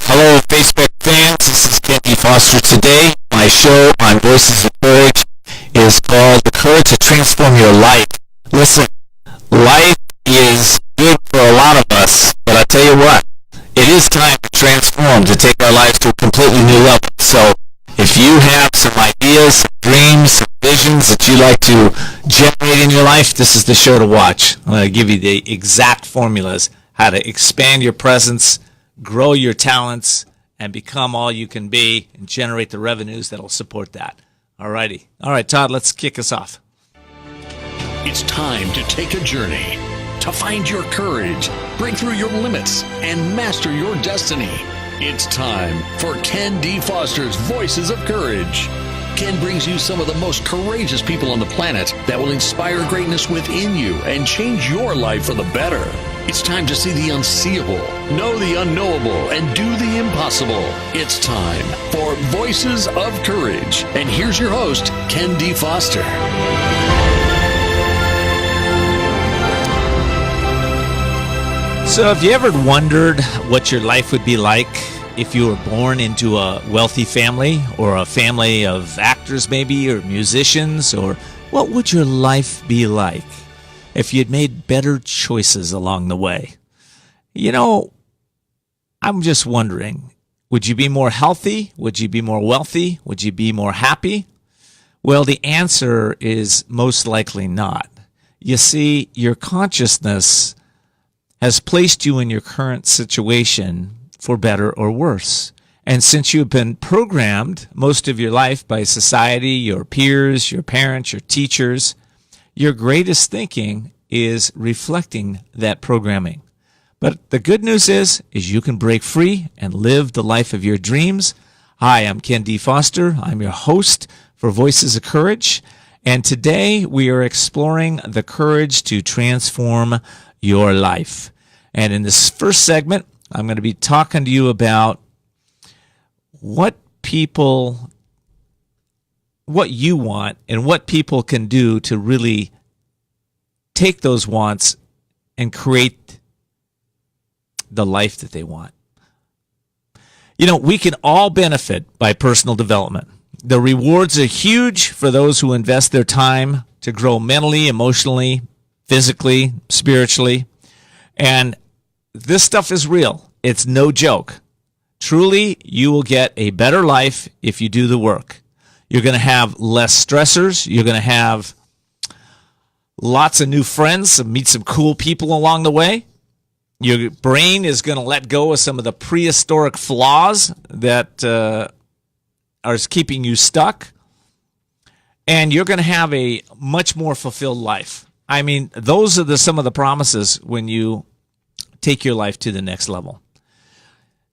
Hello, Facebook fans. This is Kenny Foster. Today, my show on Voices of Courage is called The Courage to Transform Your Life. Listen, life is good for a lot of us, but I tell you what, it is time to transform, to take our lives to a completely new level. So, if you have some ideas, some dreams, some visions that you like to generate in your life, this is the show to watch. I'm going to give you the exact formulas, how to expand your presence, grow your talents, and become all you can be and generate the revenues that will support that. All righty. All right, Todd, let's kick us off. It's time to take a journey, to find your courage, break through your limits, and master your destiny. It's time for Ken D. Foster's Voices of Courage. Ken brings you some of the most courageous people on the planet that will inspire greatness within you and change your life for the better. It's time to see the unseeable, know the unknowable, and do the impossible. It's time for Voices of Courage. And here's your host, Ken D. Foster. So have you ever wondered what your life would be like if you were born into a wealthy family, or a family of actors maybe, or musicians? Or what would your life be like if you'd made better choices along the way? You know, I'm just wondering, would you be more healthy? Would you be more wealthy? Would you be more happy? Well, the answer is most likely not. You see, your consciousness has placed you in your current situation for better or worse. And since you've been programmed most of your life by society, your peers, your parents, your teachers, your greatest thinking is reflecting that programming. But the good news is you can break free and live the life of your dreams. Hi, I'm Ken D. Foster. I'm your host for Voices of Courage. And today we are exploring the courage to transform your life. And in this first segment, I'm going to be talking to you about what you want and what people can do to really take those wants and create the life that they want. You know, we can all benefit by personal development. The rewards are huge for those who invest their time to grow mentally, emotionally, physically, spiritually. And this stuff is real. It's no joke. Truly, you will get a better life if you do the work. You're going to have less stressors. You're going to have lots of new friends, meet some cool people along the way. Your brain is going to let go of some of the prehistoric flaws that are keeping you stuck. And you're going to have a much more fulfilled life. I mean, those are some of the promises when you take your life to the next level.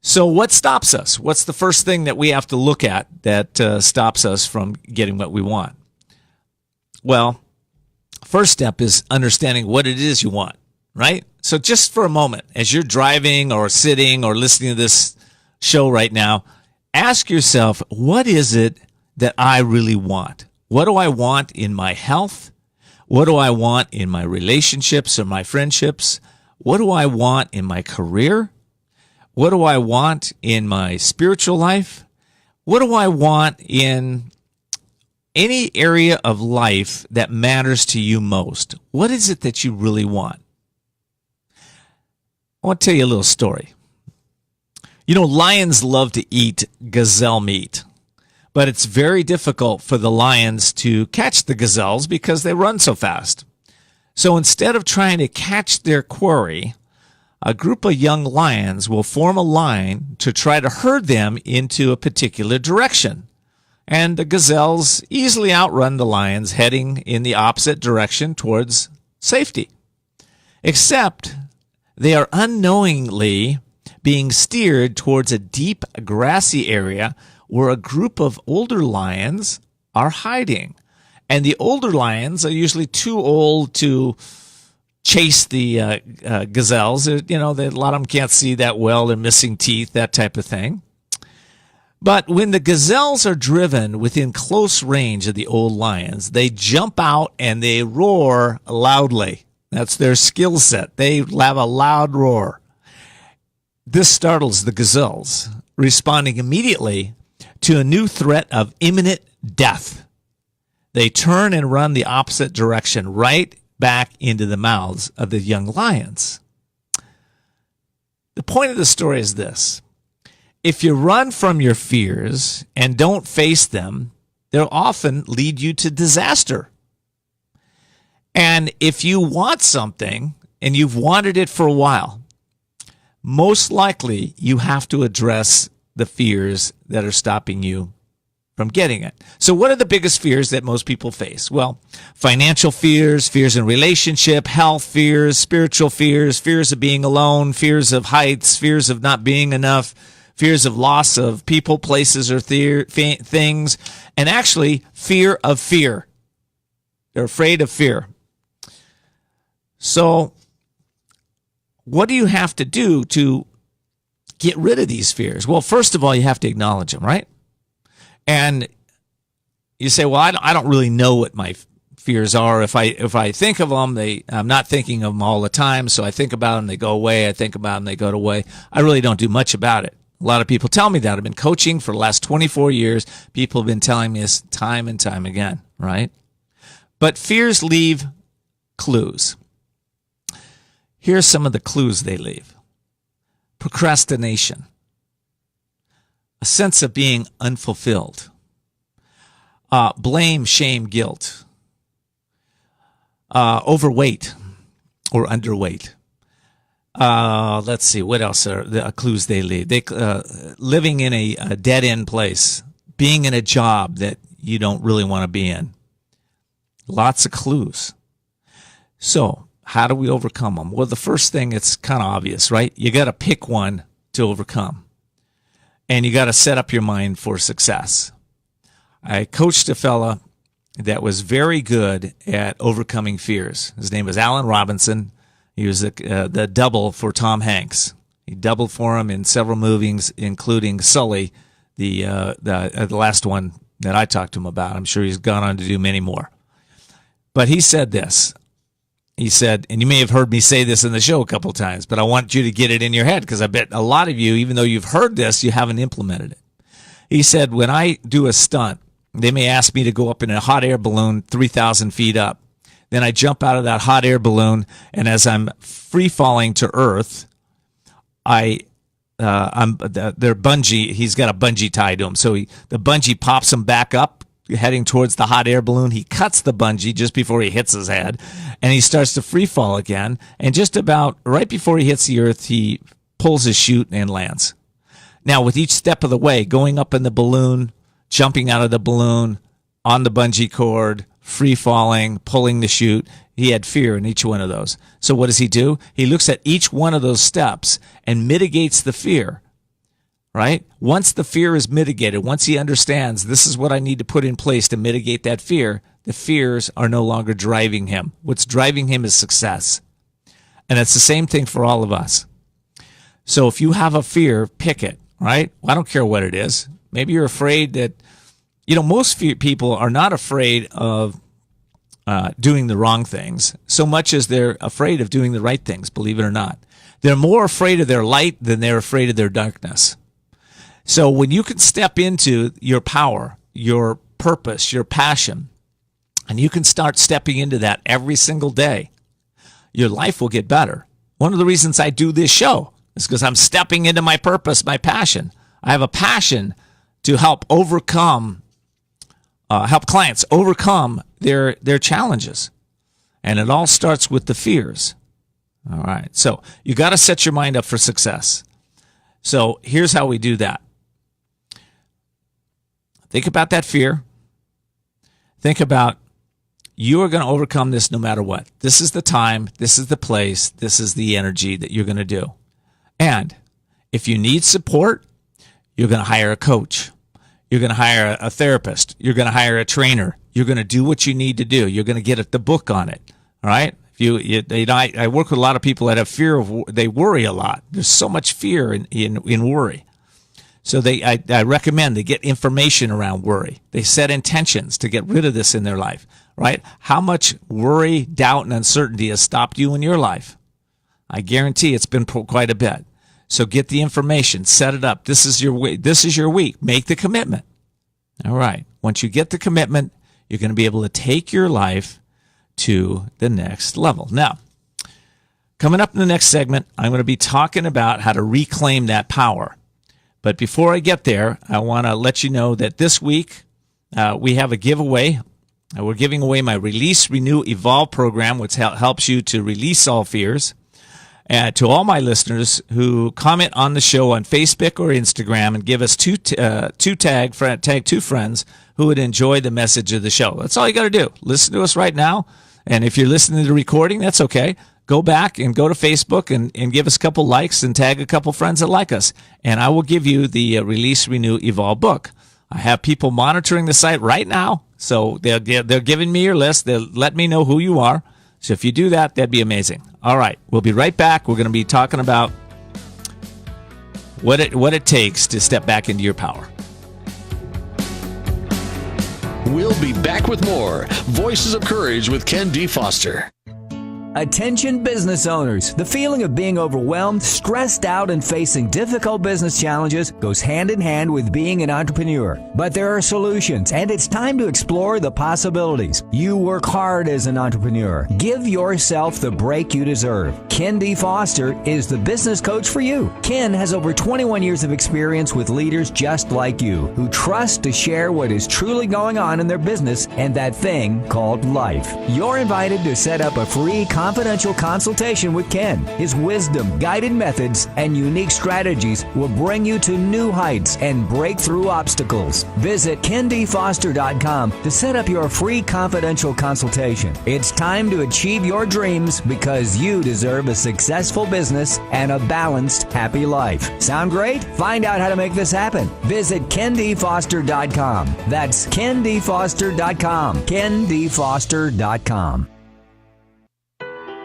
So what stops us? What's the first thing that we have to look at that stops us from getting what we want? Well, first step is understanding what it is you want, right? So just for a moment, as you're driving or sitting or listening to this show right now, ask yourself, what is it that I really want? What do I want in my health? What do I want in my relationships or my friendships? What do I want in my career? What do I want in my spiritual life? What do I want in any area of life that matters to you most? What is it that you really want? I want to tell you a little story. You know, lions love to eat gazelle meat, but it's very difficult for the lions to catch the gazelles because they run so fast. So instead of trying to catch their quarry, a group of young lions will form a line to try to herd them into a particular direction. And the gazelles easily outrun the lions heading in the opposite direction towards safety. Except they are unknowingly being steered towards a deep grassy area where a group of older lions are hiding. And the older lions are usually too old to chase the gazelles. You know, a lot of them can't see that well. They're missing teeth, that type of thing. But when the gazelles are driven within close range of the old lions, they jump out and they roar loudly. That's their skill set. They have a loud roar. This startles the gazelles, responding immediately to a new threat of imminent death, they turn and run the opposite direction, right back into the mouths of the young lions. The point of the story is this. If you run from your fears and don't face them, they'll often lead you to disaster. And if you want something and you've wanted it for a while, most likely you have to address the fears that are stopping you from getting it. So what are the biggest fears that most people face? Well, financial fears, fears in relationship, health fears, spiritual fears, fears of being alone, fears of heights, fears of not being enough, fears of loss of people, places, or things, and actually fear of fear. They're afraid of fear. So what do you have to do to get rid of these fears? Well, first of all, you have to acknowledge them, right? And you say, well, I don't really know what my fears are. If I think of them, I'm not thinking of them all the time. So I think about them, they go away. I think about them, they go away. I really don't do much about it. A lot of people tell me that. I've been coaching for the last 24 years. People have been telling me this time and time again, right? But fears leave clues. Here's some of the clues they leave. Procrastination. A sense of being unfulfilled. Blame, shame, guilt. Overweight or underweight. Let's see, what else are the clues they leave? Living in a dead-end place. Being in a job that you don't really want to be in. Lots of clues. So, how do we overcome them? Well, the first thing, it's kind of obvious, right? You got to pick one to overcome. And you got to set up your mind for success. I coached a fella that was very good at overcoming fears. His name was Alan Robinson. He was the double for Tom Hanks. He doubled for him in several movies, including Sully, the last one that I talked to him about. I'm sure he's gone on to do many more. But he said this. He said, and you may have heard me say this in the show a couple of times, but I want you to get it in your head because I bet a lot of you, even though you've heard this, you haven't implemented it. He said, when I do a stunt, they may ask me to go up in a hot air balloon 3,000 feet up. Then I jump out of that hot air balloon, and as I'm free falling to earth, they're bungee. He's got a bungee tied to him, so the bungee pops him back up, heading towards the hot air balloon. He cuts the bungee just before he hits his head, and he starts to free fall again. And just about right before he hits the earth, he pulls his chute and lands. Now, with each step of the way, going up in the balloon, jumping out of the balloon, on the bungee cord, free falling, pulling the chute, he had fear in each one of those. So what does he do? He looks at each one of those steps and mitigates the fear, right? Once the fear is mitigated, once he understands this is what I need to put in place to mitigate that fear, the fears are no longer driving him. What's driving him is success. And it's the same thing for all of us. So if you have a fear, pick it, right? Well, I don't care what it is. Maybe you're afraid that, most people are not afraid of doing the wrong things so much as they're afraid of doing the right things, believe it or not. They're more afraid of their light than they're afraid of their darkness. So when you can step into your power, your purpose, your passion, and you can start stepping into that every single day, your life will get better. One of the reasons I do this show is because I'm stepping into my purpose, my passion. I have a passion to help clients overcome their challenges. And it all starts with the fears. All right. So you got to set your mind up for success. So here's how we do that. Think about that fear. Think about you are going to overcome this no matter what. This is the time. This is the place. This is the energy that you're going to do. And if you need support, you're going to hire a coach. You're going to hire a therapist. You're going to hire a trainer. You're going to do what you need to do. You're going to get the book on it. All right. I work with a lot of people that have fear of. They worry a lot. There's so much fear in worry. So I recommend they get information around worry. They set intentions to get rid of this in their life. Right? How much worry, doubt, and uncertainty has stopped you in your life? I guarantee it's been quite a bit. So get the information, set it up. This is your week. This is your week. Make the commitment. All right. Once you get the commitment, you're going to be able to take your life to the next level. Now, coming up in the next segment, I'm going to be talking about how to reclaim that power. But before I get there, I want to let you know that this week we have a giveaway. We're giving away my Release, Renew, Evolve program, which helps you to release all fears. To all my listeners who comment on the show on Facebook or Instagram and give us tag two friends who would enjoy the message of the show. That's all you got to do. Listen to us right now. And if you're listening to the recording, that's okay. Go back and go to Facebook and give us a couple likes and tag a couple friends that like us. And I will give you the Release, Renew, Evolve book. I have people monitoring the site right now. So they're giving me your list. They'll let me know who you are. So if you do that, that'd be amazing. All right. We'll be right back. We're going to be talking about what it takes to step back into your power. We'll be back with more Voices of Courage with Ken D. Foster. Attention business owners. The feeling of being overwhelmed, stressed out, and facing difficult business challenges goes hand in hand with being an entrepreneur. But there are solutions, and it's time to explore the possibilities. You work hard as an entrepreneur. Give yourself the break you deserve. Ken D. Foster is the business coach for you. Ken has over 21 years of experience with leaders just like you, who trust to share what is truly going on in their business and that thing called life. You're invited to set up a free confidential consultation with Ken. His wisdom, guided methods, and unique strategies will bring you to new heights and break through obstacles. Visit KenDFoster.com to set up your free confidential consultation. It's time to achieve your dreams because you deserve a successful business and a balanced, happy life. Sound great? Find out how to make this happen. Visit KenDFoster.com. That's KenDFoster.com. KenDFoster.com.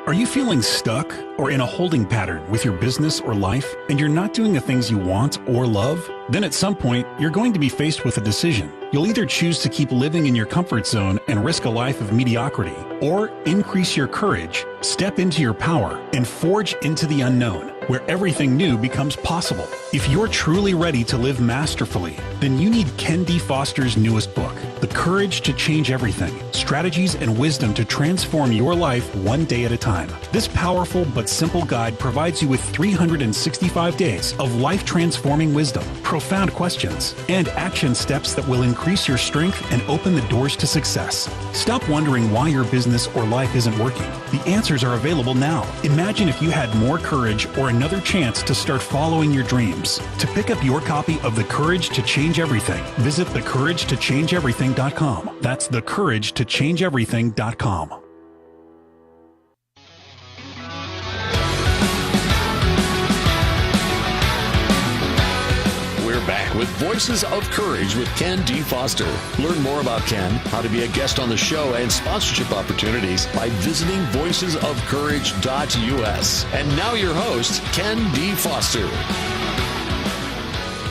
Are you feeling stuck or in a holding pattern with your business or life and you're not doing the things you want or love? Then at some point, you're going to be faced with a decision. You'll either choose to keep living in your comfort zone and risk a life of mediocrity, or increase your courage, step into your power, and forge into the unknown, where everything new becomes possible. If you're truly ready to live masterfully, then you need Ken D. Foster's newest book, The Courage to Change Everything, Strategies and Wisdom to Transform Your Life One Day at a Time. This powerful but simple guide provides you with 365 days of life-transforming wisdom, profound questions, and action steps that will increase your strength and open the doors to success. Stop wondering why your business or life isn't working. The answers are available now. Imagine if you had more courage or another chance to start following your dreams. To pick up your copy of The Courage to Change Everything, visit thecouragetochangeeverything.com. That's thecouragetochangeeverything.com. Back with Voices of Courage with Ken D. Foster. Learn more about Ken, how to be a guest on the show, and sponsorship opportunities by visiting voicesofcourage.us. And now your host, Ken D. Foster.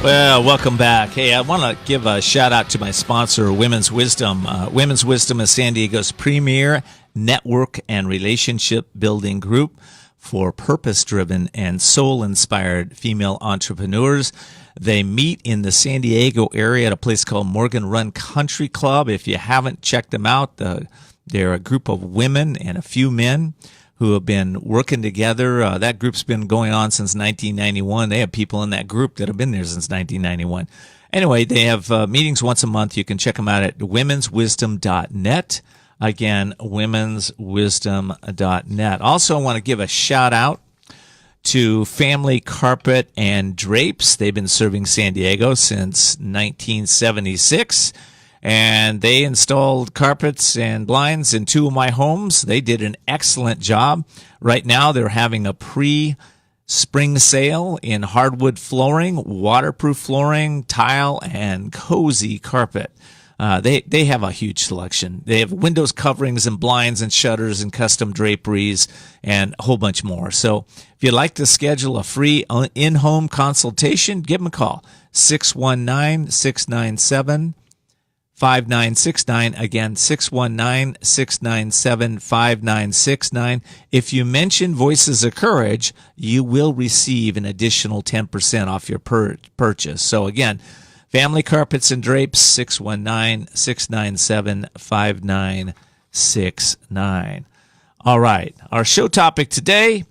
Well, welcome back. Hey, I want to give a shout out to my sponsor, Women's Wisdom. Women's Wisdom is San Diego's premier network and relationship building group for purpose-driven and soul-inspired female entrepreneurs. They meet in the San Diego area at a place called Morgan Run Country Club. If you haven't checked them out, they're a group of women and a few men who have been working together. That group's been going on since 1991. They have people in that group that have been there since 1991. Anyway, they have meetings once a month. You can check them out at womenswisdom.net. Again, womenswisdom.net. Also, I want to give a shout out to Family Carpet and Drapes. They've been serving San Diego since 1976, and they installed carpets and blinds in two of my homes. They did an excellent job. Right now, they're having a pre-spring sale in hardwood flooring, waterproof flooring, tile, and cozy carpet. They have a huge selection. They have windows coverings and blinds and shutters and custom draperies and a whole bunch more. So if you'd like to schedule a free in-home consultation, give them a call, 619-697-5800. 5969. Again, 619-697-5969. If you mention Voices of Courage, you will receive an additional 10% off your purchase. So again, Family Carpets and Drapes, 619-697-5969. All right, our show topic today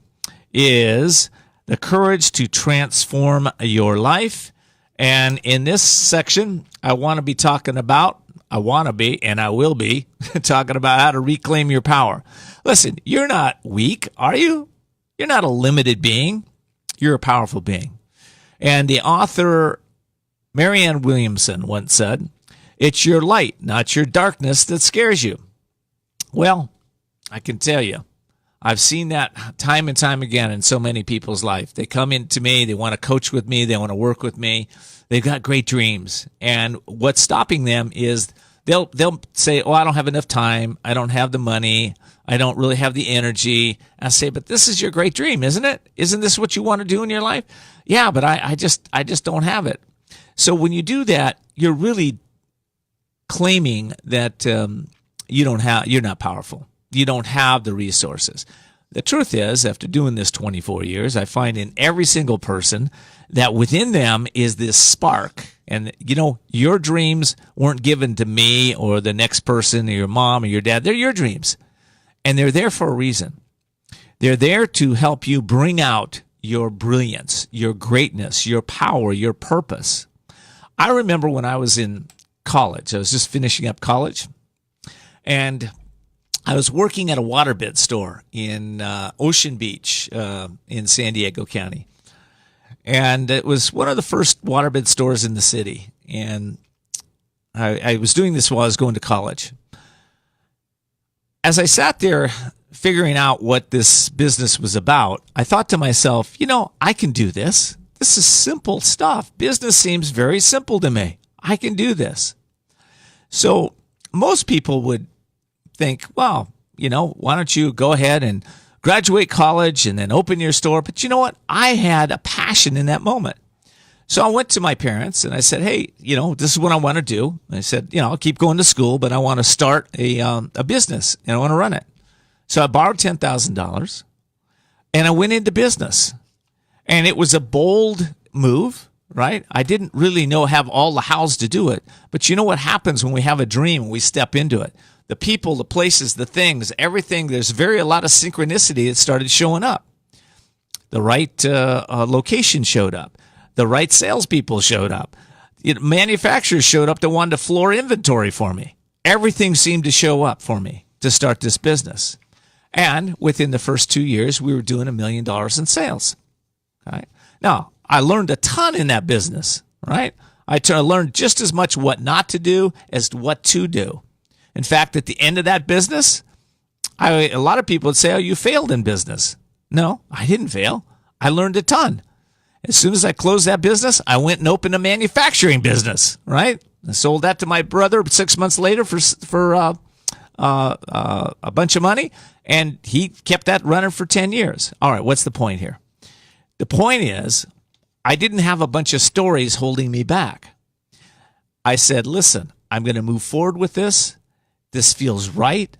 is the courage to transform your life. And in this section, I want to be talking about, I will be talking about how to reclaim your power. Listen, you're not weak, are you? You're not a limited being. You're a powerful being. And the author Marianne Williamson once said, "It's your light, not your darkness, that scares you." Well, I can tell you, I've seen that time and time again in so many people's life. They come into me, they want to coach with me, they want to work with me. They've got great dreams. And what's stopping them is they'll say, "Oh, I don't have enough time. I don't have the money. I don't really have the energy." I say, "But this is your great dream, isn't it? Isn't this what you want to do in your life?" "Yeah, but I just don't have it." So when you do that, you're really claiming that you're not powerful. You don't have the resources. The truth is, after doing this 24 years, I find in every single person that within them is this spark. And, your dreams weren't given to me or the next person or your mom or your dad. They're your dreams. And they're there for a reason. They're there to help you bring out your brilliance, your greatness, your power, your purpose. I remember when I was in college, I was just finishing up college, and I was working at a waterbed store in Ocean Beach in San Diego County. And it was one of the first waterbed stores in the city. And I was doing this while I was going to college. As I sat there figuring out what this business was about, I thought to myself, I can do this. This is simple stuff. Business seems very simple to me. I can do this. So most people would think, well, why don't you go ahead and graduate college and then open your store? But you know what? I had a passion in that moment. So I went to my parents and I said, "Hey, this is what I want to do." And I said, I'll keep going to school, but I want to start a business and I want to run it. So I borrowed $10,000 and I went into business. And it was a bold move, right? I didn't really have all the hows to do it. But you know what happens when we have a dream and we step into it? The people, the places, the things, everything, there's a lot of synchronicity that started showing up. The right location showed up. The right salespeople showed up. Manufacturers showed up that wanted to floor inventory for me. Everything seemed to show up for me to start this business. And within the first 2 years, we were doing $1 million in sales. Right? Now, I learned a ton in that business, right? I learned just as much what not to do as what to do. In fact, at the end of that business, a lot of people would say, "Oh, you failed in business." No, I didn't fail. I learned a ton. As soon as I closed that business, I went and opened a manufacturing business, right? I sold that to my brother 6 months later for a bunch of money, and he kept that running for 10 years. All right, what's the point here? The point is, I didn't have a bunch of stories holding me back. I said, "Listen, I'm going to move forward with this. This feels right.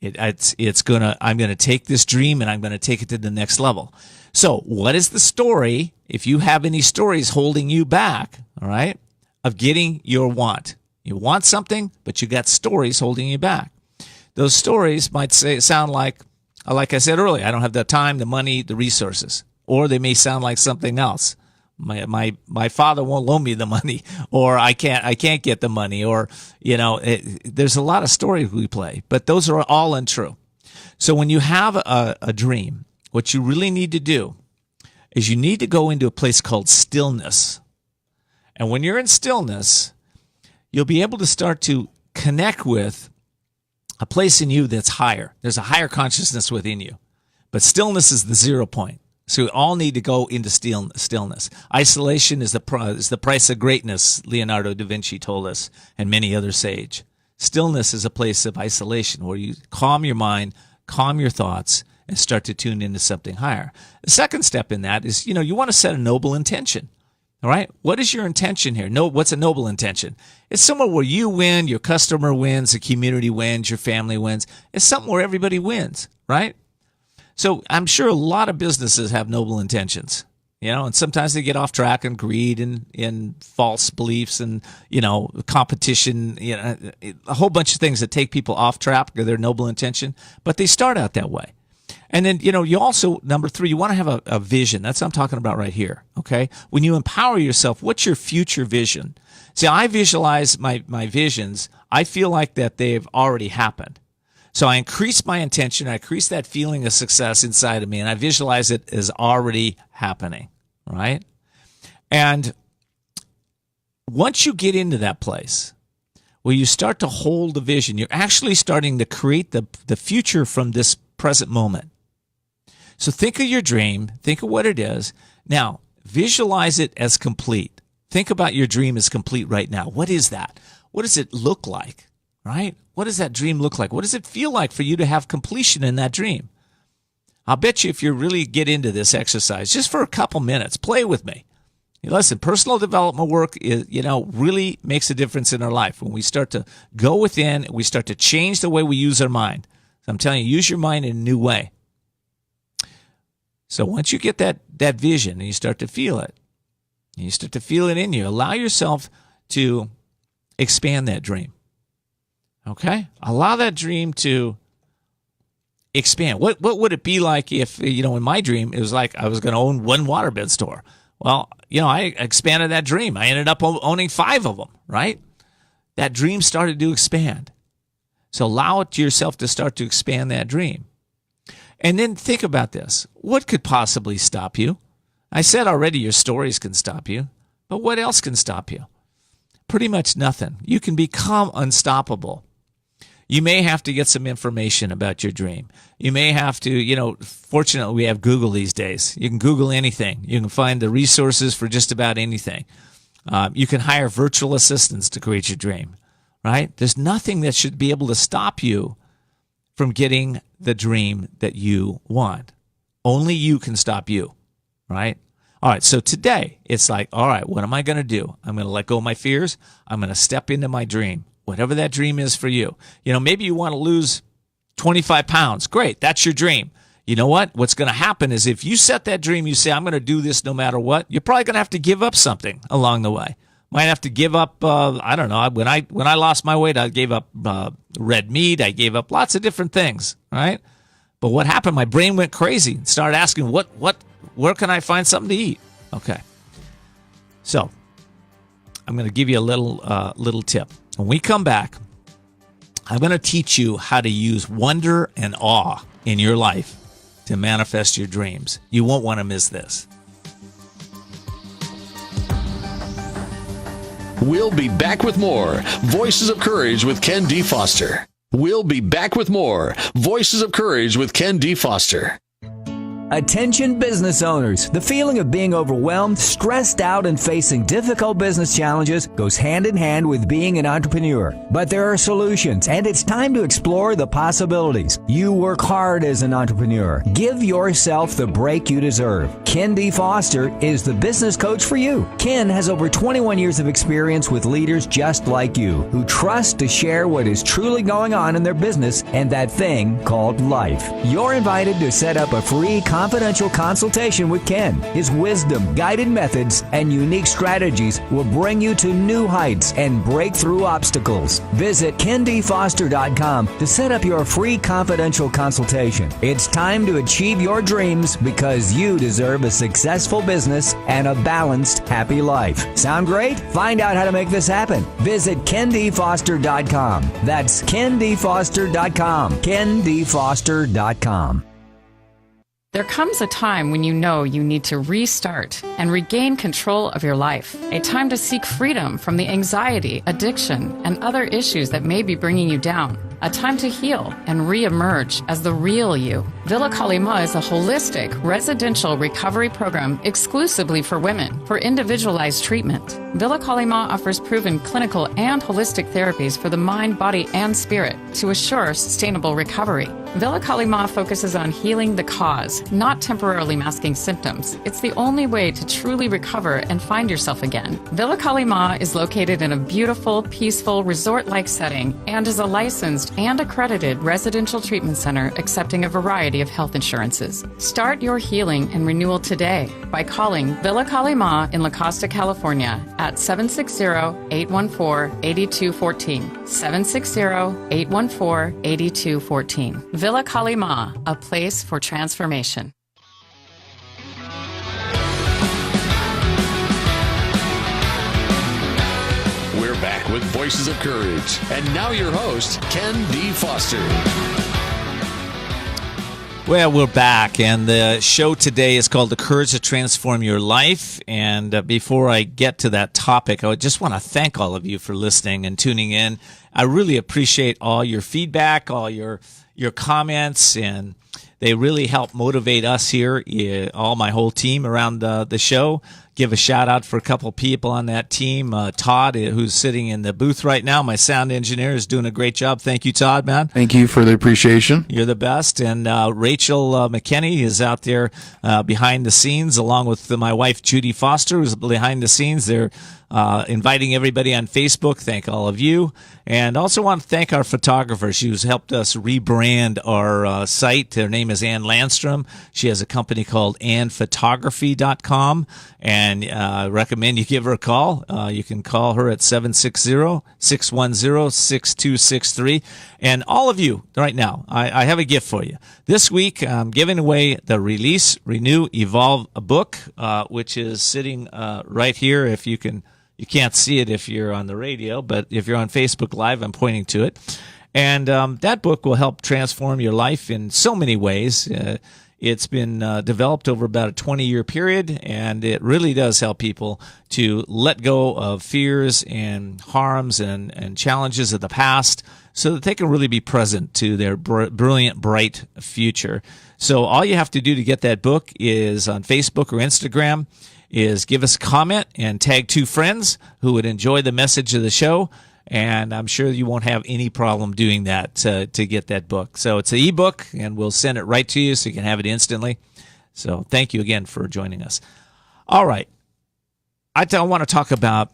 I'm going to take this dream and I'm going to take it to the next level." So what is the story, if you have any stories holding you back, all right, of getting your want? You want something, but you got stories holding you back. Those stories might sound like I said earlier, I don't have the time, the money, the resources. Or they may sound like something else. My father won't loan me the money, or I can't get the money, or there's a lot of stories we play, but those are all untrue. So when you have a dream, what you really need to do is you need to go into a place called stillness. And when you're in stillness, you'll be able to start to connect with a place in you that's higher. There's a higher consciousness within you, but stillness is the 0 point. So we all need to go into stillness. Isolation is the price of greatness, Leonardo da Vinci told us, and many other sage. Stillness is a place of isolation where you calm your mind, calm your thoughts, and start to tune into something higher. The second step in that is, you want to set a noble intention. All right. What is your intention here? No, what's a noble intention? It's somewhere where you win, your customer wins, the community wins, your family wins. It's something where everybody wins, right? So I'm sure a lot of businesses have noble intentions, and sometimes they get off track in greed and false beliefs and, competition, a whole bunch of things that take people off track of their noble intention, but they start out that way. And then, you also, number 3, you want to have a vision. That's what I'm talking about right here, okay? When you empower yourself, what's your future vision? See, I visualize my visions. I feel like that they've already happened. So I increase my intention. I increase that feeling of success inside of me, and I visualize it as already happening, right? And once you get into that place where you start to hold the vision, you're actually starting to create the future from this present moment. So think of your dream. Think of what it is. Now, visualize it as complete. Think about your dream as complete right now. What is that? What does it look like, right? What does that dream look like? What does it feel like for you to have completion in that dream? I'll bet you if you really get into this exercise, just for a couple minutes, play with me. Listen, personal development work is, really makes a difference in our life. When we start to go within, we start to change the way we use our mind. So I'm telling you, use your mind in a new way. So once you get that vision and you start to feel it, and you start to feel it in you, allow yourself to expand that dream. Okay? Allow that dream to expand. What would it be like if, in my dream, it was like I was going to own one waterbed store. Well, I expanded that dream. I ended up owning 5 of them, right? That dream started to expand. So allow it to yourself to start to expand that dream. And then think about this. What could possibly stop you? I said already your stories can stop you, but what else can stop you? Pretty much nothing. You can become unstoppable. You may have to get some information about your dream. You may have to, fortunately we have Google these days. You can Google anything. You can find the resources for just about anything. You can hire virtual assistants to create your dream, right? There's nothing that should be able to stop you from getting the dream that you want. Only you can stop you, right? All right, so today it's like, all right, what am I going to do? I'm going to let go of my fears. I'm going to step into my dream, whatever that dream is for you. Maybe you want to lose 25 pounds. Great, that's your dream. You know what? What's going to happen is if you set that dream, you say, I'm going to do this no matter what, you're probably going to have to give up something along the way. Might have to give up, I don't know. When I lost my weight, I gave up red meat. I gave up lots of different things, right? But what happened? My brain went crazy and started asking, where can I find something to eat? Okay. So I'm going to give you a little tip. When we come back, I'm going to teach you how to use wonder and awe in your life to manifest your dreams. You won't want to miss this. We'll be back with more Voices of Courage with Ken D. Foster. We'll be back with more Voices of Courage with Ken D. Foster. Attention business owners. The feeling of being overwhelmed, stressed out, and facing difficult business challenges goes hand in hand with being an entrepreneur. But there are solutions, and it's time to explore the possibilities. You work hard as an entrepreneur. Give yourself the break you deserve. Ken D. Foster is the business coach for you. Ken has over 21 years of experience with leaders just like you, who trust to share what is truly going on in their business and that thing called life. You're invited to set up a free confidential consultation with Ken. His wisdom, guided methods, and unique strategies will bring you to new heights and break through obstacles. Visit KenDFoster.com to set up your free confidential consultation. It's time to achieve your dreams because you deserve a successful business and a balanced, happy life. Sound great? Find out how to make this happen. Visit KenDFoster.com. That's KenDFoster.com. KenDFoster.com. There comes a time when you know you need to restart and regain control of your life. A time to seek freedom from the anxiety, addiction, and other issues that may be bringing you down. A time to heal and re-emerge as the real you. Villa Kalima is a holistic residential recovery program exclusively for women for individualized treatment. Villa Kalima offers proven clinical and holistic therapies for the mind, body, and spirit to assure sustainable recovery. Villa Kalima focuses on healing the cause, not temporarily masking symptoms. It's the only way to truly recover and find yourself again. Villa Kalima is located in a beautiful, peaceful, resort-like setting and is a licensed and accredited residential treatment center accepting a variety of health insurances. Start your healing and renewal today by calling Villa Kalima in La Costa, California at 760-814-8214. 760-814-8214. Villa Kalima, a place for transformation. We're back with Voices of Courage. And now your host, Ken D. Foster. Well, we're back, and the show today is called The Courage to Transform Your Life. And before I get to that topic, I just want to thank all of you for listening and tuning in. I really appreciate all your feedback, all your comments, and they really help motivate us here, all my whole team around the show. Give a shout out for a couple people on that team. Todd, who's sitting in the booth right now, my sound engineer, is doing a great job. Thank you, Todd, man. Thank you for the appreciation. You're the best. And Rachel McKinney is out there behind the scenes, along with my wife, Judy Foster, who's behind the scenes. They're inviting everybody on Facebook. Thank all of you. And also want to thank our photographer. She's helped us rebrand our site. Her name is Ann Landstrom. She has a company called AnnPhotography.com. And I recommend you give her a call. You can call her at 760-610-6263. And all of you right now, I have a gift for you. This week, I'm giving away the Release, Renew, Evolve book, which is sitting right here. If you can, you can't see it if you're on the radio, but if you're on Facebook Live, I'm pointing to it. And that book will help transform your life in so many ways. It's been developed over about a 20-year period, and it really does help people to let go of fears and harms and challenges of the past so that they can really be present to their brilliant, bright future. So all you have to do to get that book is on Facebook or Instagram is give us a comment and tag 2 friends who would enjoy the message of the show. And I'm sure you won't have any problem doing that to get that book. So it's an ebook, and we'll send it right to you so you can have it instantly. So thank you again for joining us. All right. I want to talk about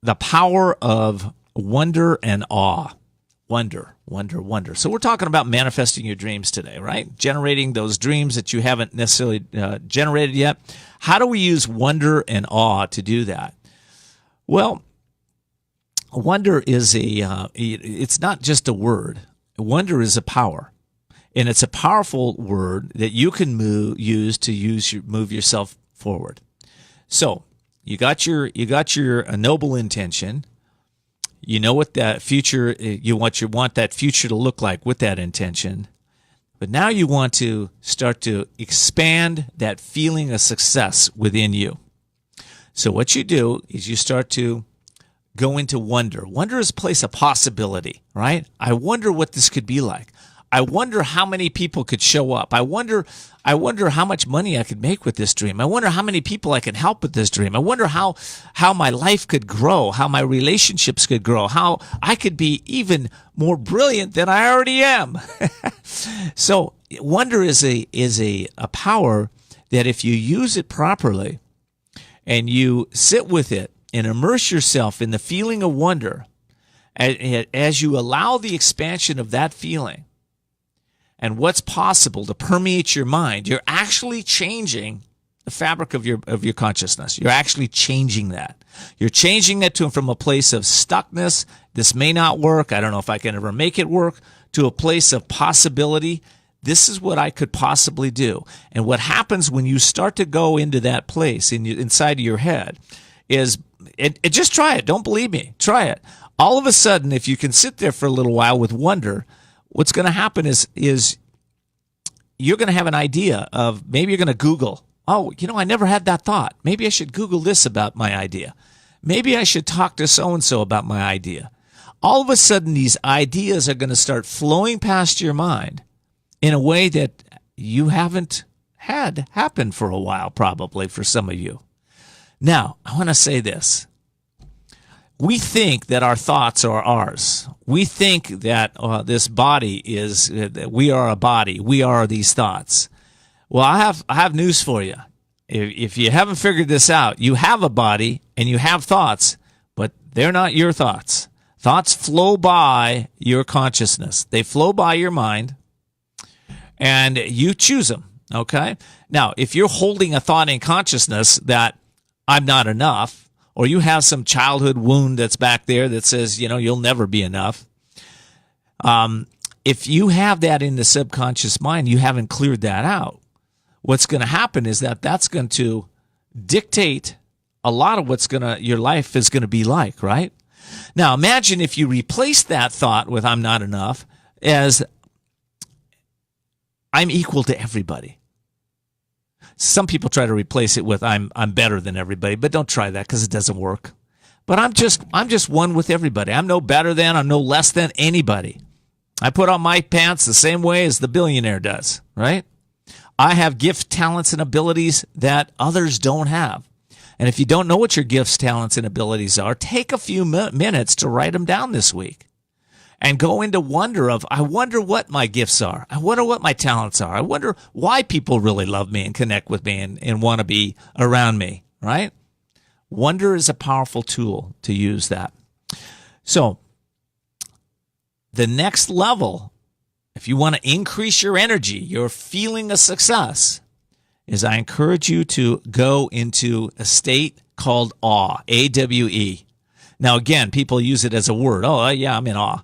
the power of wonder and awe. Wonder, wonder, wonder. So we're talking about manifesting your dreams today, right? Generating those dreams that you haven't necessarily generated yet. How do we use wonder and awe to do that? Well, wonder is it's not just a word. Wonder is a power. And it's a powerful word that you can move yourself forward. So you got your noble intention. You know what that future, you want that future to look like with that intention. But now you want to start to expand that feeling of success within you. So what you do is you start to go into wonder. Wonder is a place of possibility, right? I wonder what this could be like. I wonder how many people could show up. I wonder how much money I could make with this dream. I wonder how many people I can help with this dream. I wonder how my life could grow, how my relationships could grow, how I could be even more brilliant than I already am. So wonder is a power that if you use it properly and you sit with it and immerse yourself in the feeling of wonder, as you allow the expansion of that feeling and what's possible to permeate your mind, you're actually changing the fabric of your consciousness. You're actually changing that. You're changing it from a place of stuckness. This may not work. I don't know if I can ever make it work, to a place of possibility. This is what I could possibly do. And what happens when you start to go into that place inside of your head is, just try it. Don't believe me. Try it. All of a sudden, if you can sit there for a little while with wonder, what's going to happen is you're going to have an idea of, maybe you're going to Google, oh, I never had that thought. Maybe I should Google this about my idea. Maybe I should talk to so-and-so about my idea. all of a sudden these ideas are going to start flowing past your mind in a way that you haven't had happen for a while, probably for some of you. Now, I want to say this. We think that our thoughts are ours. We think that this body is, that we are a body. We are these thoughts. Well, I have news for you. If you haven't figured this out, you have a body and you have thoughts, but they're not your thoughts. Thoughts flow by your consciousness. They flow by your mind, and you choose them, okay? Now, if you're holding a thought in consciousness that I'm not enough, or you have some childhood wound that's back there that says, you'll never be enough, if you have that in the subconscious mind, you haven't cleared that out. What's going to happen is that's going to dictate a lot of your life is going to be like, right? Now, imagine if you replace that thought with I'm not enough as I'm equal to everybody. Some people try to replace it with I'm better than everybody, but don't try that because it doesn't work. But I'm just one with everybody. I'm no better than, I'm no less than anybody. I put on my pants the same way as the billionaire does, right? I have gifts, talents, and abilities that others don't have. And if you don't know what your gifts, talents, and abilities are, take a few minutes to write them down this week and go into wonder of, I wonder what my gifts are. I wonder what my talents are. I wonder why people really love me and connect with me and want to be around me, right? Wonder is a powerful tool to use that. So the next level, if you want to increase your energy, your feeling of success, is I encourage you to go into a state called awe, A-W-E. Now, again, people use it as a word. Oh, yeah, I'm in awe.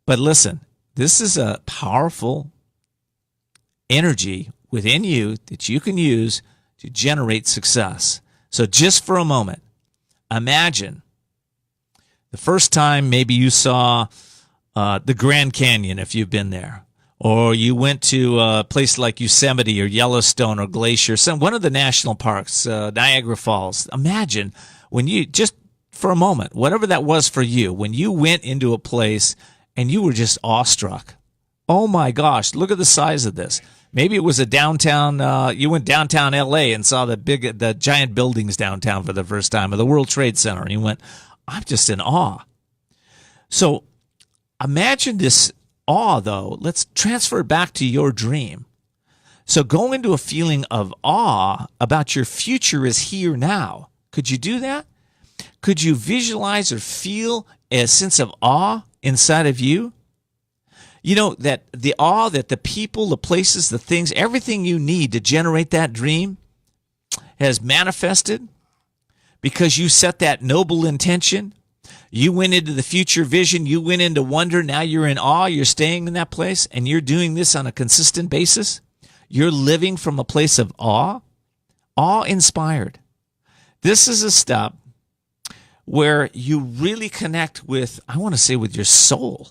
But listen, this is a powerful energy within you that you can use to generate success. So just for a moment, imagine the first time maybe you saw the Grand Canyon, if you've been there. Or you went to a place like Yosemite or Yellowstone or Glacier, one of the national parks, Niagara Falls. Imagine when you, just for a moment, whatever that was for you, when you went into a place and you were just awestruck. Oh my gosh, look at the size of this. Maybe it was a downtown, you went downtown LA and saw the giant buildings downtown for the first time, or the World Trade Center, and you went, I'm just in awe. So imagine this awe, though. Let's transfer it back to your dream. So go into a feeling of awe about your future is here now. Could you do that? Could you visualize or feel a sense of awe inside of you? You know, that the awe that the people, the places, the things, everything you need to generate that dream has manifested because you set that noble intention. You went into the future vision. You went into wonder. Now you're in awe. You're staying in that place, and you're doing this on a consistent basis. You're living from a place of awe, awe-inspired. This is a step where you really connect with, I want to say, with your soul.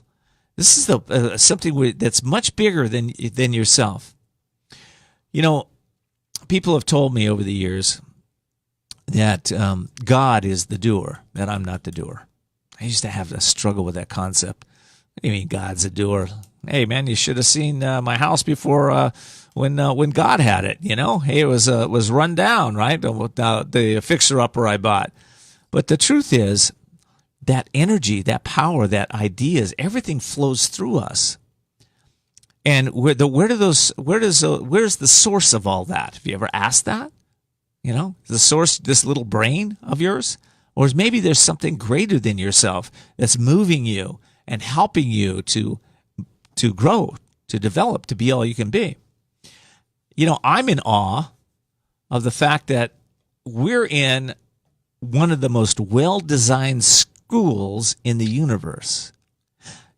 This is something that's much bigger than yourself. You know, people have told me over the years that God is the doer, that I'm not the doer. I used to have a struggle with that concept. What do you mean God's a doer? Hey, man, you should have seen my house before when God had it. You know, hey, it was run down, right? The fixer-upper I bought. But the truth is that energy, that power, that ideas, everything flows through us. And where's the source of all that? Have you ever asked that? You know, the source, this little brain of yours? Or maybe there's something greater than yourself that's moving you and helping you to grow, to develop, to be all you can be. You know, I'm in awe of the fact that we're in one of the most well-designed schools in the universe.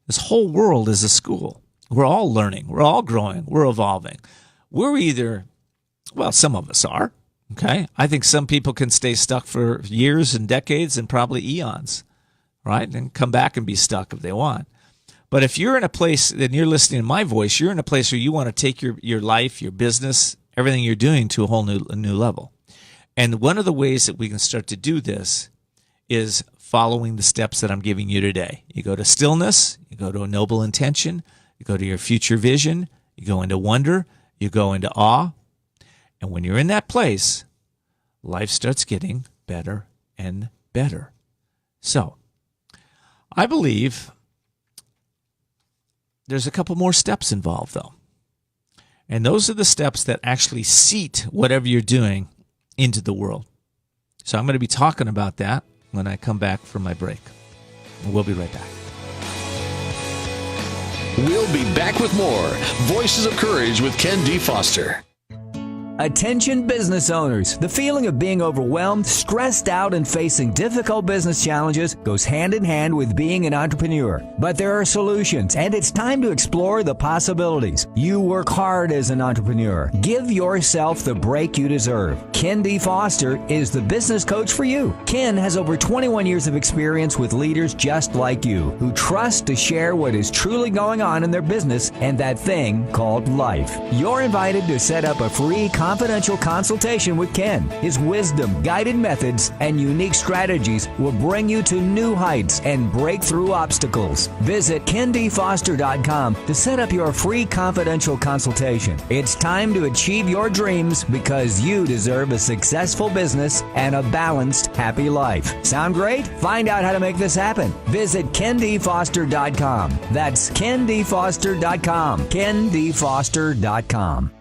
This whole world is a school. We're all learning. We're all growing. We're evolving. We're either, well, some of us are. Okay, I think some people can stay stuck for years and decades and probably eons, right? And come back and be stuck if they want. But if you're in a place, and you're listening to my voice, you're in a place where you want to take your life, your business, everything you're doing to a whole new level. And one of the ways that we can start to do this is following the steps that I'm giving you today. You go to stillness, you go to a noble intention, you go to your future vision, you go into wonder, you go into awe. And when you're in that place, life starts getting better and better. So, I believe there's a couple more steps involved, though. And those are the steps that actually seat whatever you're doing into the world. So I'm going to be talking about that when I come back from my break. And we'll be right back. We'll be back with more Voices of Courage with Ken D. Foster. Attention business owners. The feeling of being overwhelmed, stressed out, and facing difficult business challenges goes hand in hand with being an entrepreneur. But there are solutions, and it's time to explore the possibilities. You work hard as an entrepreneur. Give yourself the break you deserve. Ken D. Foster is the business coach for you. Ken has over 21 years of experience with leaders just like you, who trust to share what is truly going on in their business and that thing called life. You're invited to set up a free confidential consultation with Ken. His wisdom, guided methods, and unique strategies will bring you to new heights and break through obstacles. Visit KenDFoster.com to set up your free confidential consultation. It's time to achieve your dreams because you deserve a successful business and a balanced, happy life. Sound great? Find out how to make this happen. Visit KenDFoster.com. That's KenDFoster.com. KenDFoster.com.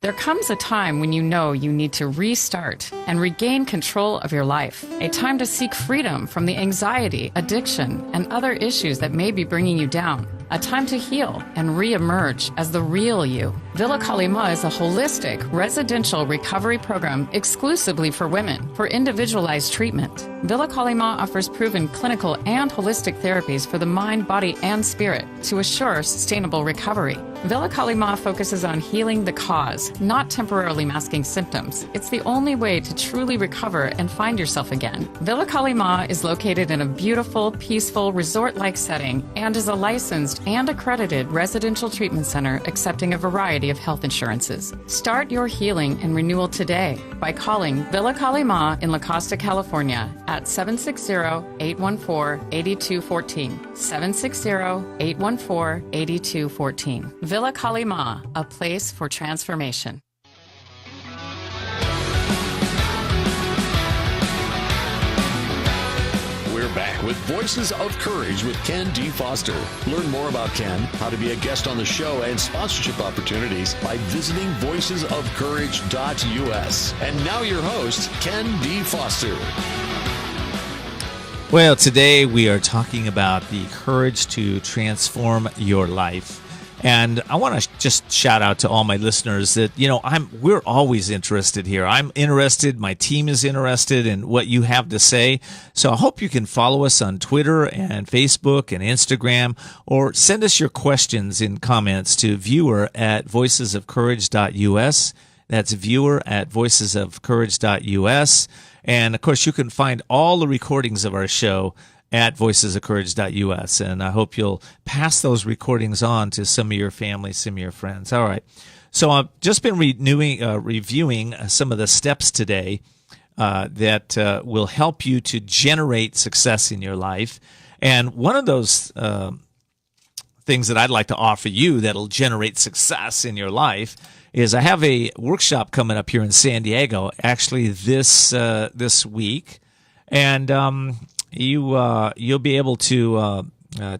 There comes a time when you know you need to restart and regain control of your life. A time to seek freedom from the anxiety, addiction, and other issues that may be bringing you down. A time to heal and re-emerge as the real you. Villa Kalima is a holistic residential recovery program exclusively for women for individualized treatment. Villa Kalima offers proven clinical and holistic therapies for the mind, body, and spirit to assure sustainable recovery. Villa Kalima focuses on healing the cause, not temporarily masking symptoms. It's the only way to truly recover and find yourself again. Villa Kalima is located in a beautiful, peaceful, resort-like setting and is a licensed and accredited residential treatment center accepting a variety of health insurances. Start your healing and renewal today by calling Villa Kalima in La Costa, California at 760-814-8214. 760-814-8214. Villa Kalima, a place for transformation. We're back with Voices of Courage with Ken D. Foster. Learn more about Ken, how to be a guest on the show, and sponsorship opportunities by visiting voicesofcourage.us. And now your host, Ken D. Foster. Well, today we are talking about the courage to transform your life. And I want to just shout out to all my listeners that, we're always interested here. I'm interested. My team is interested in what you have to say. So I hope you can follow us on Twitter and Facebook and Instagram, or send us your questions in comments to viewer@voicesofcourage.us. That's viewer@voicesofcourage.us. And of course, you can find all the recordings of our show at voicesofcourage.us. And I hope you'll pass those recordings on to some of your family, some of your friends. All right. So I've just been reviewing some of the steps today that will help you to generate success in your life. And one of those things that I'd like to offer you that'll generate success in your life is I have a workshop coming up here in San Diego, actually this week. And you'll be able to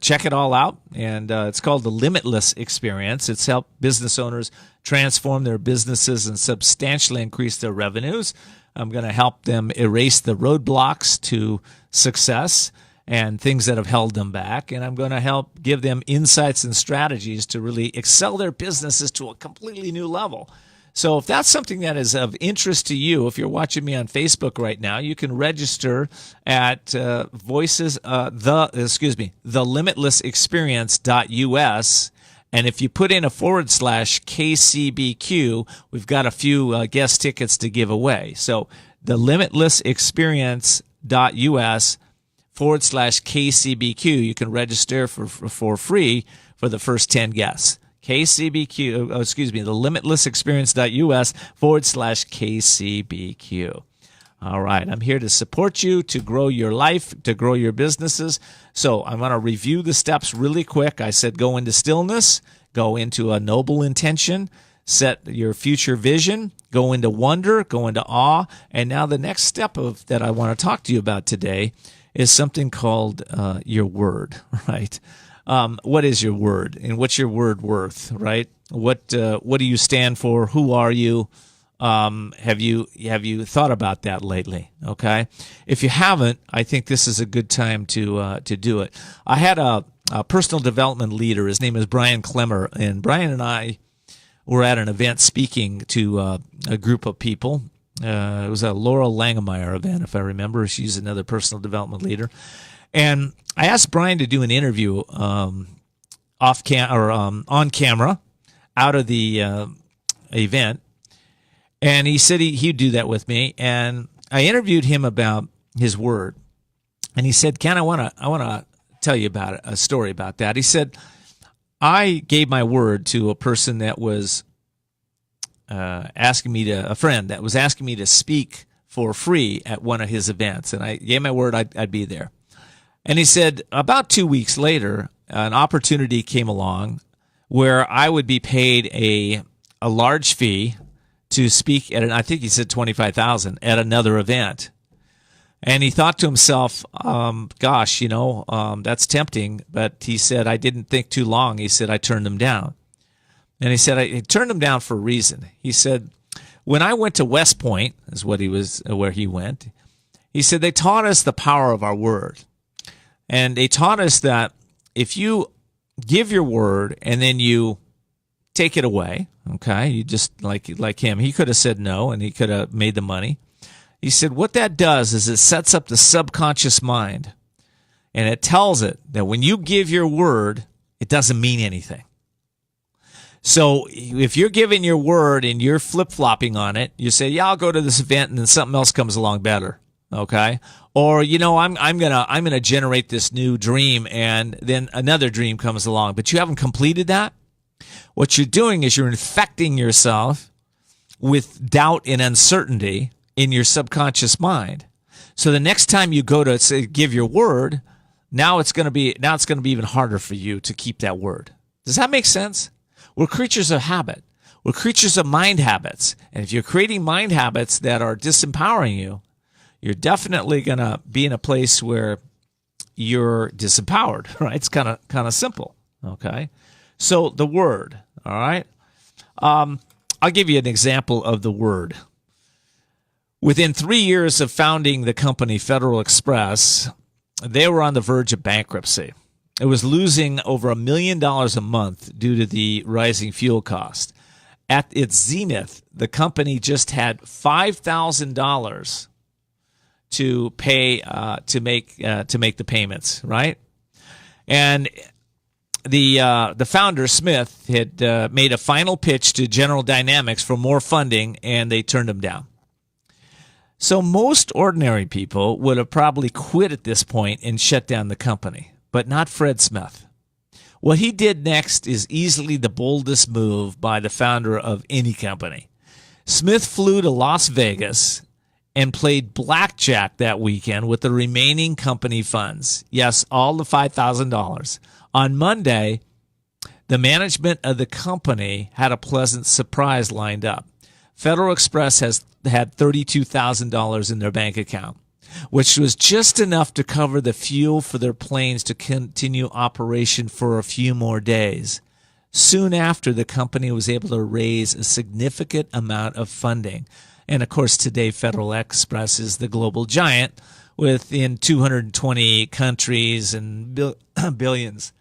check it all out, and it's called the Limitless Experience. It's helped business owners transform their businesses and substantially increase their revenues. I'm going to help them erase the roadblocks to success and things that have held them back, and I'm going to help give them insights and strategies to really excel their businesses to a completely new level. So if that's something that is of interest to you, if you're watching me on Facebook right now, you can register at thelimitlessexperience.us. And if you put in a /KCBQ, we've got a few guest tickets to give away. So thelimitlessexperience.us /KCBQ, you can register for free for the first 10 guests. the limitlessexperience.us /KCBQ. All right. I'm here to support you, to grow your life, to grow your businesses. So I'm going to review the steps really quick. I said go into stillness, go into a noble intention, set your future vision, go into wonder, go into awe. And now the next step that I want to talk to you about today is something called your word, right? What is your word, and what's your word worth, right? What do you stand for? Who are you? Have you thought about that lately? Okay, if you haven't, I think this is a good time to do it. I had a personal development leader. His name is Brian Clemmer, and Brian and I were at an event speaking to a group of people. It was a Laurel Langemeyer event, if I remember. She's another personal development leader, and I asked Brian to do an interview on camera out of the event. And he said he'd do that with me. And I interviewed him about his word. And he said, Ken, I want to tell you about a story about that. He said, I gave my word to a person that was a friend that was asking me to speak for free at one of his events. And I gave my word I'd be there. And he said, about 2 weeks later, an opportunity came along where I would be paid a large fee to speak at I think he said $25,000 at another event. And he thought to himself, gosh, that's tempting. But he said, I didn't think too long. He said, I turned them down. And he said, I turned them down for a reason. He said, when I went to West Point, is where he went, he said, they taught us the power of our word. And they taught us that if you give your word and then you take it away, okay, you just like him, he could have said no and he could have made the money. He said what that does is it sets up the subconscious mind, and it tells it that when you give your word, it doesn't mean anything. So if you're giving your word and you're flip-flopping on it, you say, yeah, I'll go to this event, and then something else comes along better. Okay. Or, I'm going to generate this new dream, and then another dream comes along, but you haven't completed that. What you're doing is you're infecting yourself with doubt and uncertainty in your subconscious mind. So the next time you go to give your word, now it's going to be even harder for you to keep that word. Does that make sense? We're creatures of habit. We're creatures of mind habits. And if you're creating mind habits that are disempowering you, you're definitely going to be in a place where you're disempowered, right? It's kind of simple, okay? So the word, all right? I'll give you an example of the word. Within 3 years of founding the company Federal Express, they were on the verge of bankruptcy. It was losing over $1 million a month due to the rising fuel cost. At its zenith, the company just had $5,000 to pay to make the payments, right? And the founder, Smith, had made a final pitch to General Dynamics for more funding, and they turned him down. So most ordinary people would have probably quit at this point and shut down the company, but not Fred Smith. What he did next is easily the boldest move by the founder of any company. Smith flew to Las Vegas and played blackjack that weekend with the remaining company funds. Yes, all the $5,000. On Monday, the management of the company had a pleasant surprise lined up. Federal Express had $32,000 in their bank account, which was just enough to cover the fuel for their planes to continue operation for a few more days. Soon after, the company was able to raise a significant amount of funding. And of course, today, Federal Express is the global giant within 228 countries and billions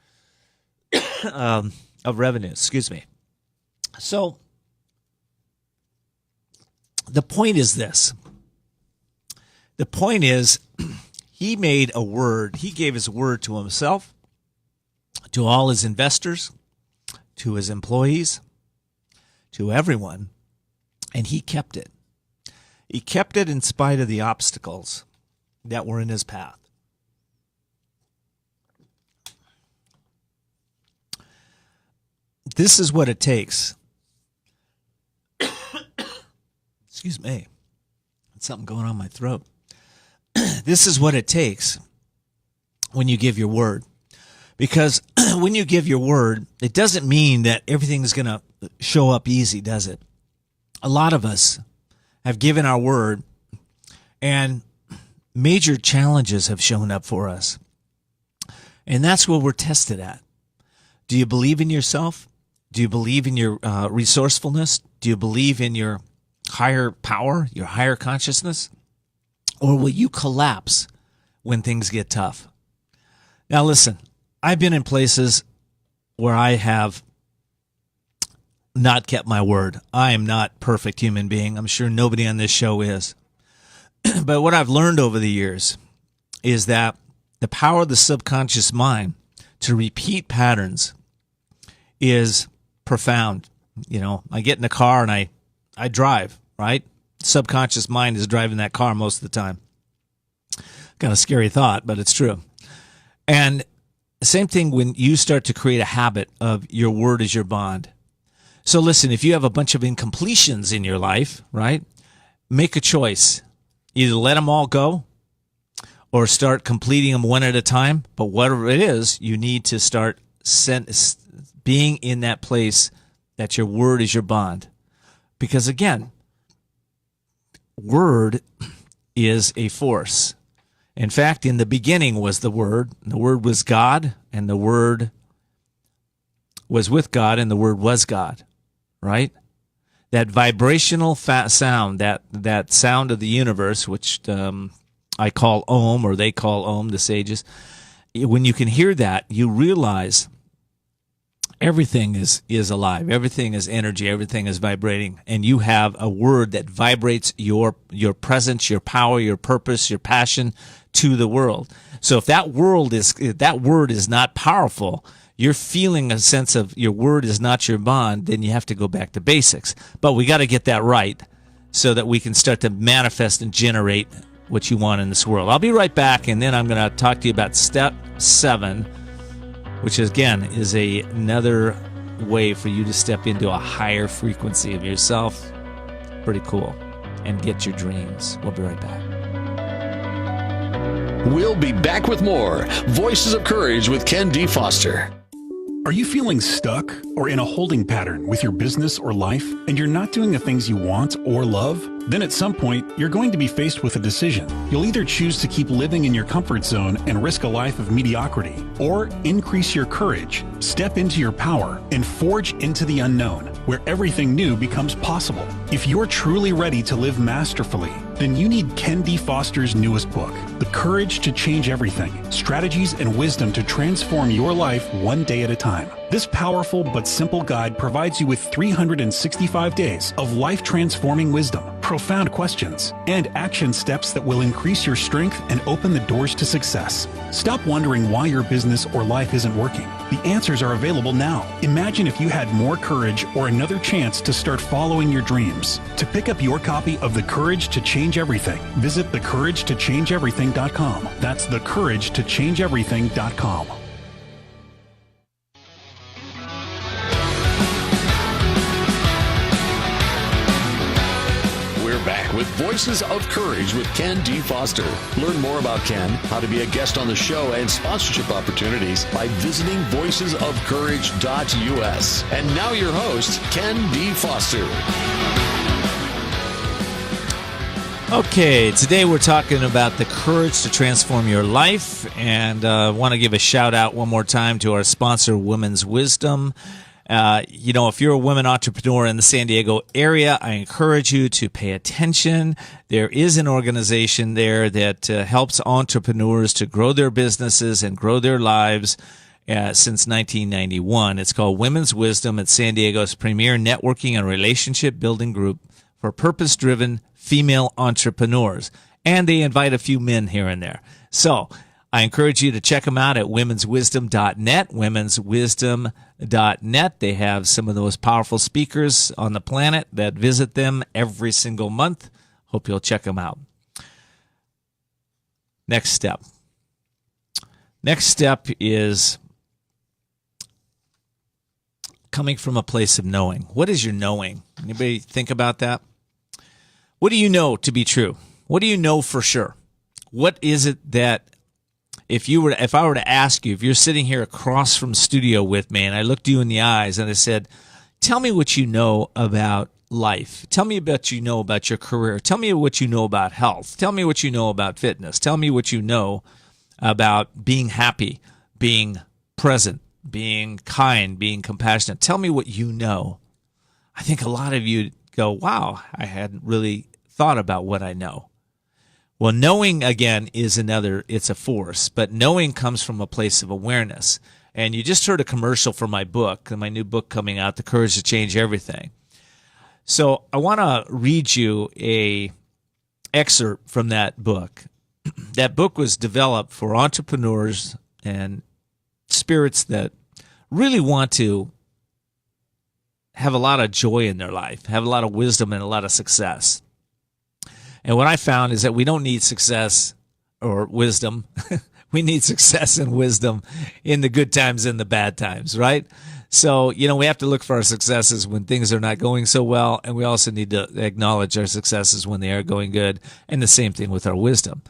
of revenue. Excuse me. So the point is this. The point is he made a word. He gave his word to himself, to all his investors, to his employees, to everyone, and he kept it. He kept it in spite of the obstacles that were in his path. This is what it takes. Excuse me. Something going on in my throat. This is what it takes when you give your word. Because when you give your word, it doesn't mean that everything's going to show up easy, does it? A lot of us have given our word, and major challenges have shown up for us. And that's what we're tested at. Do you believe in yourself? Do you believe in your resourcefulness? Do you believe in your higher power, your higher consciousness? Or will you collapse when things get tough? Now listen, I've been in places where I have not kept my word. I am not a perfect human being. I'm sure nobody on this show is. But what I've learned over the years is that the power of the subconscious mind to repeat patterns is profound. You know, I get in the car and I drive, right? Subconscious mind is driving that car most of the time. Kind of scary thought, but it's true. And same thing when you start to create a habit of your word is your bond. So listen, if you have a bunch of incompletions in your life, right, make a choice. Either let them all go or start completing them one at a time. But whatever it is, you need to start being in that place that your word is your bond. Because again, word is a force. In fact, in the beginning was the Word was God, and the Word was with God, and the Word was God, right? That vibrational sound, that sound of the universe, which I call Om, or they call Om, the sages, when you can hear that, you realize everything is alive. Everything is energy. Everything is vibrating. And you have a word that vibrates your presence, your power, your purpose, your passion to the world. So if that word is not powerful, you're feeling a sense of your word is not your bond, then you have to go back to basics. But we got to get that right so that we can start to manifest and generate what you want in this world. I'll be right back, and then I'm going to talk to you about step 7, which again is another way for you to step into a higher frequency of yourself. Pretty cool. And get your dreams. We'll be right back. We'll be back with more Voices of Courage with Ken D. Foster. Are you feeling stuck or in a holding pattern with your business or life, and you're not doing the things you want or love? Then at some point, you're going to be faced with a decision. You'll either choose to keep living in your comfort zone and risk a life of mediocrity, or increase your courage, step into your power, and forge into the unknown, where everything new becomes possible. If you're truly ready to live masterfully, then you need Ken D. Foster's newest book, The Courage to Change Everything, Strategies and Wisdom to Transform Your Life One Day at a Time. This powerful but simple guide provides you with 365 days of life-transforming wisdom, profound questions, and action steps that will increase your strength and open the doors to success. Stop wondering why your business or life isn't working. The answers are available now. Imagine if you had more courage or another chance to start following your dreams. To pick up your copy of The Courage to Change Everything, visit thecouragetochangeeverything.com. That's thecouragetochangeeverything.com. Back with Voices of Courage with Ken D. Foster. Learn more about Ken, how to be a guest on the show, and sponsorship opportunities by visiting voicesofcourage.us. And now your host, Ken D. Foster. Okay, today we're talking about the courage to transform your life, and I want to give a shout out one more time to our sponsor, Women's Wisdom. If you're a women entrepreneur in the San Diego area, I encourage you to pay attention. There is an organization there that helps entrepreneurs to grow their businesses and grow their lives since 1991. It's called Women's Wisdom. It's San Diego's premier networking and relationship building group for purpose-driven female entrepreneurs. And they invite a few men here and there. So I encourage you to check them out at womenswisdom.net, womenswisdom.net. They have some of the most powerful speakers on the planet that visit them every single month. Hope you'll check them out. Next step. Next step is coming from a place of knowing. What is your knowing? Anybody think about that? What do you know to be true? What do you know for sure? What is it that if I were to ask you, if you're sitting here across from studio with me and I looked you in the eyes and I said, tell me what you know about life. Tell me what you know about your career. Tell me what you know about health. Tell me what you know about fitness. Tell me what you know about being happy, being present, being kind, being compassionate. Tell me what you know. I think a lot of you go, wow, I hadn't really thought about what I know. Well, knowing, again, it's a force, but knowing comes from a place of awareness. And you just heard a commercial for my book, my new book coming out, The Courage to Change Everything. So I want to read you a excerpt from that book. That book was developed for entrepreneurs and spirits that really want to have a lot of joy in their life, have a lot of wisdom and a lot of success. And what I found is that we don't need success or wisdom. We need success and wisdom in the good times and the bad times, right? So, we have to look for our successes when things are not going so well, and we also need to acknowledge our successes when they are going good, and the same thing with our wisdom.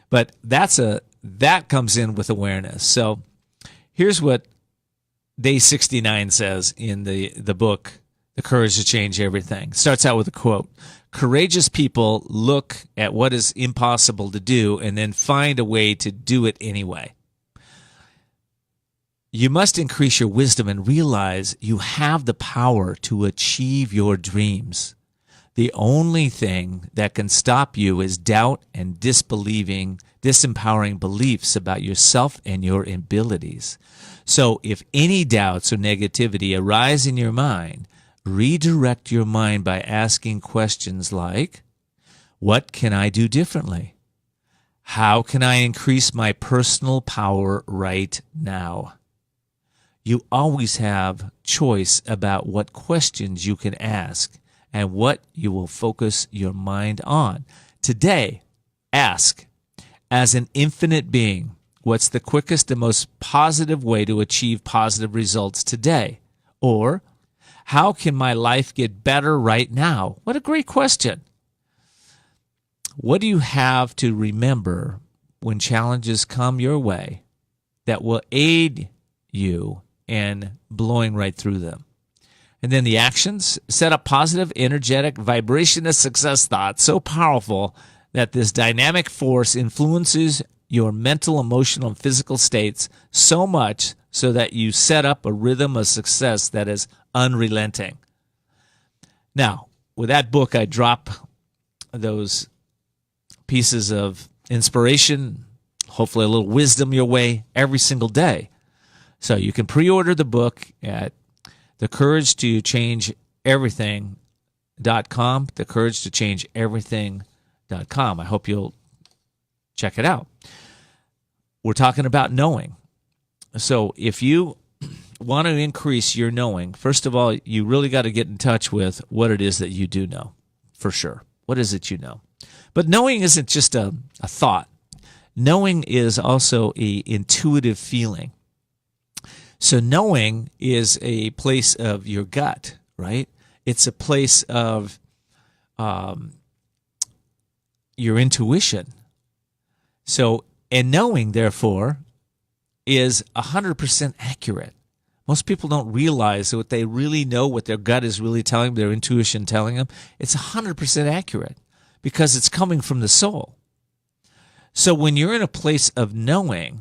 But that comes in with awareness. So here's what Day 69 says in the book, The Courage to Change Everything. It starts out with a quote. Courageous people look at what is impossible to do and then find a way to do it anyway. You must increase your wisdom and realize you have the power to achieve your dreams. The only thing that can stop you is doubt and disempowering beliefs about yourself and your abilities. So if any doubts or negativity arise in your mind, redirect your mind by asking questions like, what can I do differently? How can I increase my personal power right now? You always have choice about what questions you can ask and what you will focus your mind on. Today, ask, as an infinite being, what's the quickest and most positive way to achieve positive results today? Or, how can my life get better right now? What a great question. What do you have to remember when challenges come your way that will aid you in blowing right through them? And then the actions, set up positive, energetic, vibrationist success thoughts so powerful that this dynamic force influences your mental, emotional, and physical states so much so that you set up a rhythm of success that is unrelenting. Now, with that book, I drop those pieces of inspiration, hopefully a little wisdom your way every single day. So you can pre-order the book at thecouragetochangeeverything.com, thecouragetochangeeverything.com. I hope you'll check it out. We're talking about knowing. So if you want to increase your knowing, first of all, you really got to get in touch with what it is that you do know, for sure. What is it you know? But knowing isn't just a thought. Knowing is also an intuitive feeling. So knowing is a place of your gut, right? It's a place of your intuition. So, and knowing, therefore, is 100% accurate. Most people don't realize that what they really know, what their gut is really telling them, their intuition telling them, it's 100% accurate because it's coming from the soul. So when you're in a place of knowing,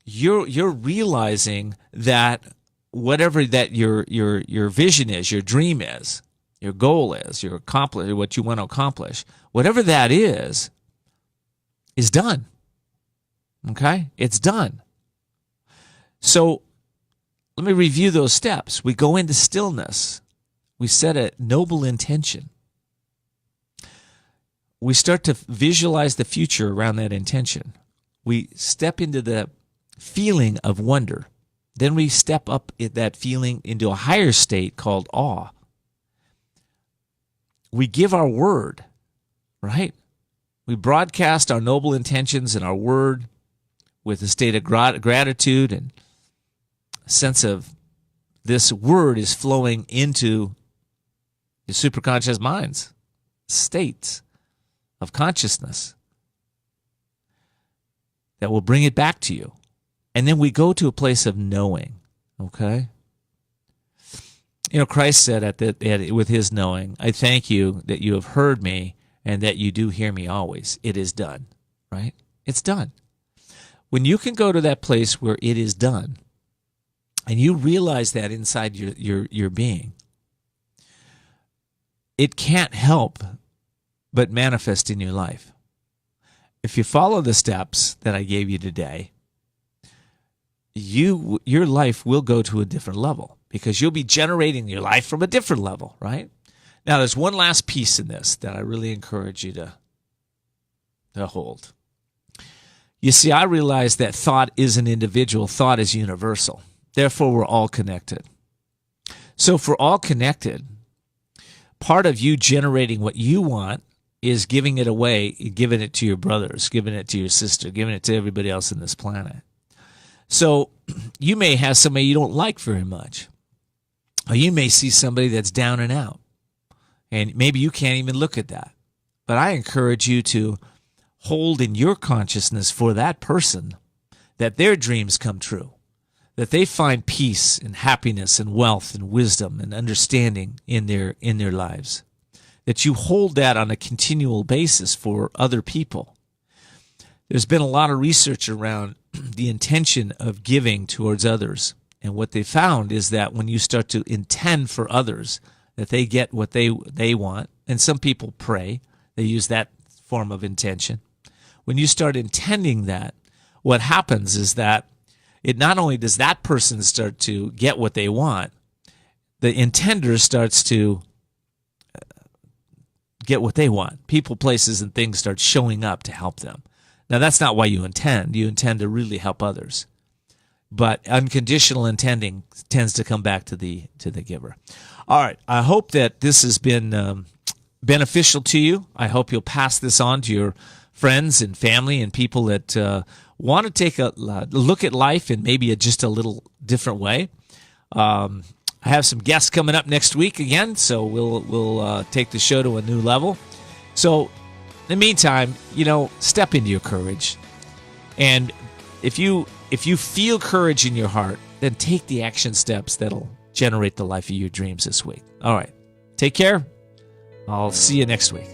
you're realizing that whatever that your vision is, your dream is, your goal is, what you want to accomplish, whatever that is done. Okay? It's done. So let me review those steps. We go into stillness. We set a noble intention. We start to visualize the future around that intention. We step into the feeling of wonder. Then we step up that feeling into a higher state called awe. We give our word, right? We broadcast our noble intentions and our word with a state of gratitude and a sense of this word is flowing into your superconscious mind's states of consciousness that will bring it back to you. And then we go to a place of knowing, okay? Christ said with his knowing, I thank you that you have heard me and that you do hear me always. It is done, right? It's done. When you can go to that place where it is done, and you realize that inside your being, it can't help but manifest in your life. If you follow the steps that I gave you today, your life will go to a different level because you'll be generating your life from a different level, right? Now, there's one last piece in this that I really encourage you to hold. You see, I realize that thought isn't individual, thought is universal. Therefore, we're all connected. So if we're all connected, part of you generating what you want is giving it away, giving it to your brothers, giving it to your sister, giving it to everybody else on this planet. So you may have somebody you don't like very much. Or you may see somebody that's down and out. And maybe you can't even look at that. But I encourage you to hold in your consciousness for that person that their dreams come true, that they find peace and happiness and wealth and wisdom and understanding in their lives, that you hold that on a continual basis for other people. There's been a lot of research around the intention of giving towards others. And what they found is that when you start to intend for others, that they get what they want, and some people pray, they use that form of intention. When you start intending that, what happens is that it not only does that person start to get what they want, the intender starts to get what they want. People, places, and things start showing up to help them. Now, that's not why you intend. You intend to really help others. But unconditional intending tends to come back to the giver. All right. I hope that this has been beneficial to you. I hope you'll pass this on to your friends and family and people that want to take a look at life in maybe just a little different way. I have some guests coming up next week again, so we'll take the show to a new level. So in the meantime, step into your courage. And if you feel courage in your heart, then take the action steps that'll generate the life of your dreams this week. All right. Take care. I'll see you next week.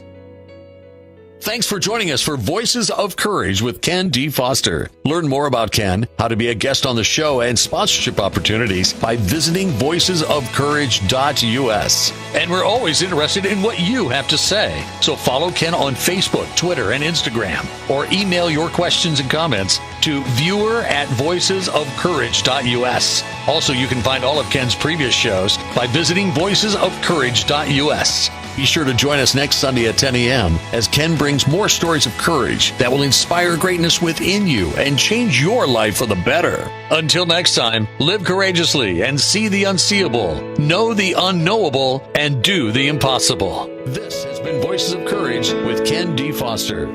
Thanks for joining us for Voices of Courage with Ken D. Foster. Learn more about Ken, how to be a guest on the show, and sponsorship opportunities by visiting voicesofcourage.us. And we're always interested in what you have to say. So follow Ken on Facebook, Twitter, and Instagram, or email your questions and comments to viewer@voicesofcourage.us. Also, you can find all of Ken's previous shows by visiting voicesofcourage.us. Be sure to join us next Sunday at 10 a.m. as Ken brings more stories of courage that will inspire greatness within you and change your life for the better. Until next time, live courageously and see the unseeable, know the unknowable, and do the impossible. This has been Voices of Courage with Ken D. Foster.